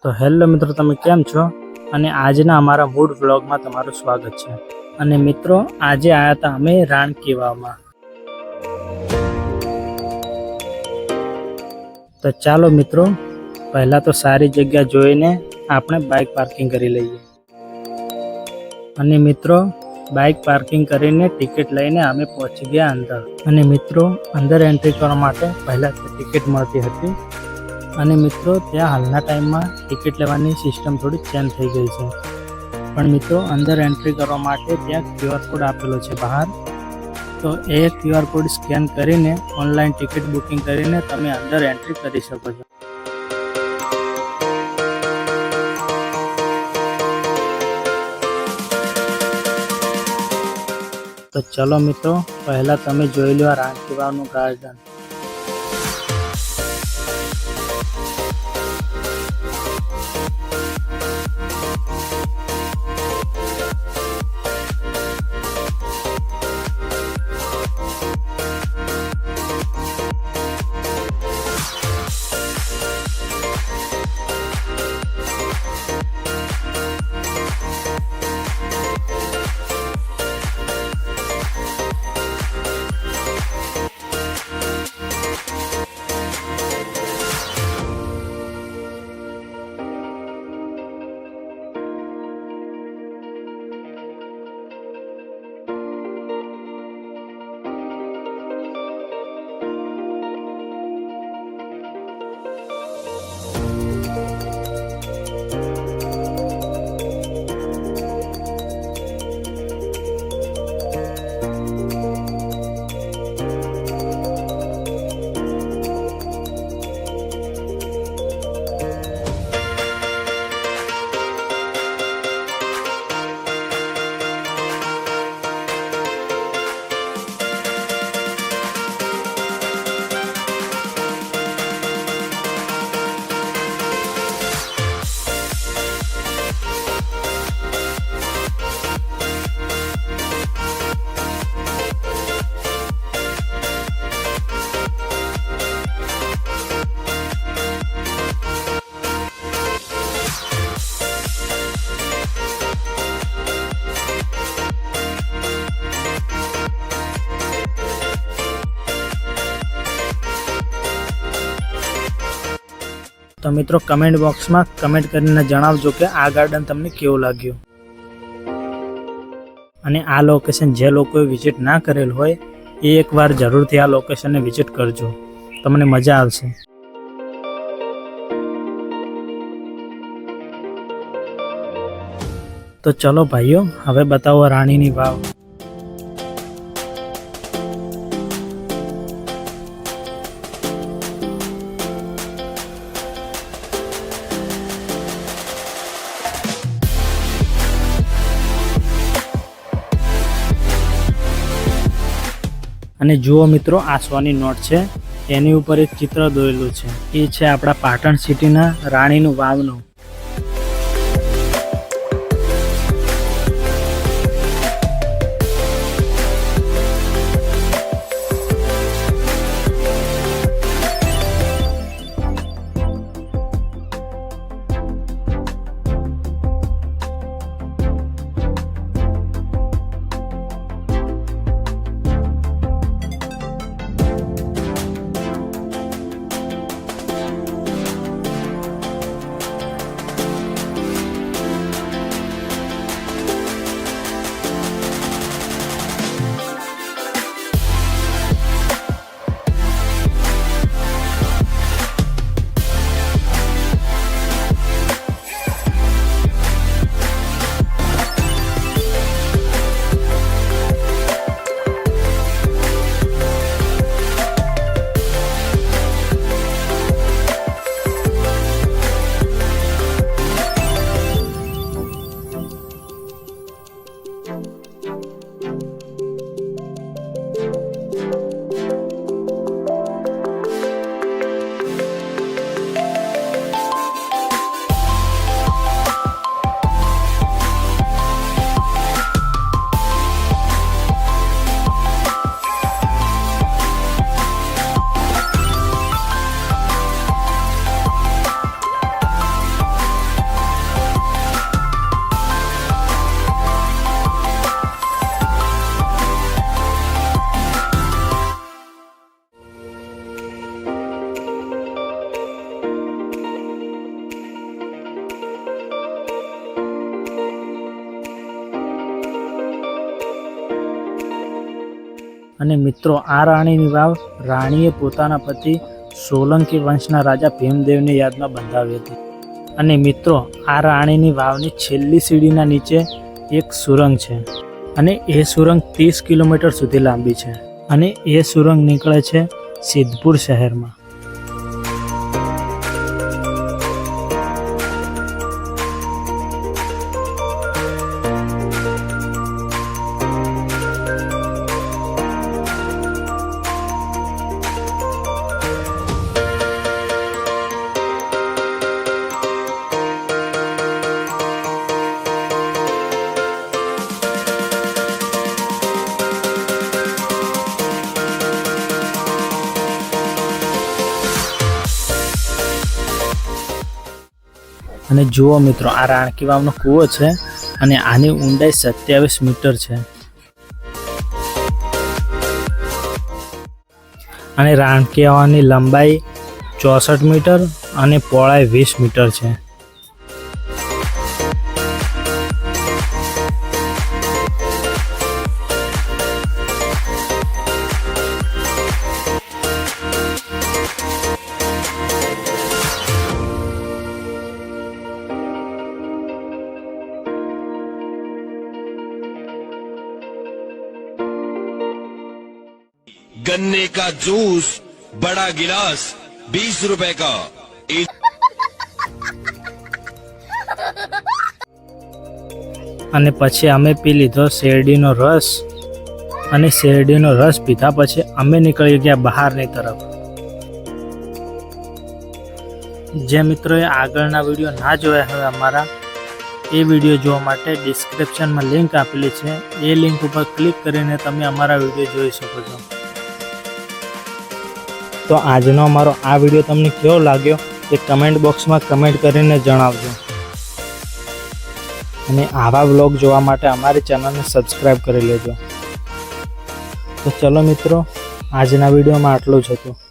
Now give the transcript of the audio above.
તો હેલો મિત્રો, તમે કેમ છો? અને આજના અમારા મૂડ વ્લોગમાં તમારું સ્વાગત છે. અને મિત્રો, આજે આવ્યા હતા અમે રાણકી વાવમાં. તો ચાલો મિત્રો, પહેલાં તો સારી જગ્યા જોઈને આપણે બાઇક પાર્કિંગ કરી લઈએ. અને મિત્રો, બાઇક પાર્કિંગ કરીને ટિકિટ લઈને અમે પહોંચી ગયા અંદર. અને મિત્રો, અંદર એન્ટ્રી કરવા માટે પહેલાં ટિકિટ મળતી હતી. અને મિત્રો, ત્યાં હાલના ટાઈમમાં ટિકિટ લેવાની સિસ્ટમ થોડી ચેન્જ થઈ ગઈ છે. પણ મિત્રો, અંદર એન્ટ્રી કરવા માટે ત્યાં QR કોડ આપેલો છે બહાર. તો એ QR કોડ સ્કેન કરીને ઓનલાઈન ટિકિટ બુકિંગ કરીને તમે અંદર એન્ટ્રી કરી શકો છો. તો ચલો મિત્રો, પહેલાં તમે જોઈ લો આ રાણકી વાવનું ગાર્ડન. તો મિત્રો, કમેન્ટ બોક્સમાં કમેન્ટ કરીને જણાવજો કે આ ગાર્ડન તમને કેવું લાગ્યું. અને આ લોકેશન જે લોકોએ વિઝિટ ના કરેલ હોય એ એકવાર જરૂરથી આ લોકેશનને વિઝિટ કરજો, તમને મજા આવશે. તો ચલો ભાઈઓ, હવે બતાવો રાણીની વાવ. અને જુઓ મિત્રો, આ સોની નોટ છે, એની ઉપર એક ચિત્ર દોરેલું છે. એ છે આપણા પાટણ સિટીના રાણીનું વાવનું. અને મિત્રો આ રાણીની વાવ રાણીએ પોતાના પતિ સોલંકી વંશના રાજા ભીમદેવની યાદમાં બંધાવી હતી. અને મિત્રો આ રાણીની વાવની છેલ્લી સીડીના નીચે એક સુરંગ છે અને એ સુરંગ 30 કિલોમીટર સુધી લાંબી છે અને એ સુરંગ નીકળે છે સિદ્ધપુર શહેરમાં. અને જુઓ મિત્રો, આ રાણકી વાવનો કૂવો છે અને આની ઊંડાઈ 27 મીટર છે અને રાણકી વાવની લંબાઈ 64 મીટર અને પહોળાઈ 20 મીટર છે. गन्ने का जूस बड़ा गिलास 20 रुपए का. અને પછી અમે પી લીધો શેરડીનો રસ અને શેરડીનો રસ પીધા પછી અમે નીકળી ગયા બહારની તરફ. જે મિત્રોએ આગળના વિડીયો ના જોયા હોય અમારા, એ વિડીયો જોવા માટે ડિસ્ક્રિપ્શનમાં લિંક આપેલી છે. એ લિંક ઉપર ક્લિક કરીને તમે અમારા વિડીયો જોઈ શકો છો. તો આજનો અમારો આ વિડીયો તમને કેવો લાગ્યો એ કમેન્ટ બોક્સમાં કમેન્ટ કરીને જણાવજો. અને આવા વ્લોગ જોવા માટે અમારી ચેનલને સબસ્ક્રાઈબ કરી લેજો. તો ચલો મિત્રો, આજના વિડીયોમાં આટલું જ હતું.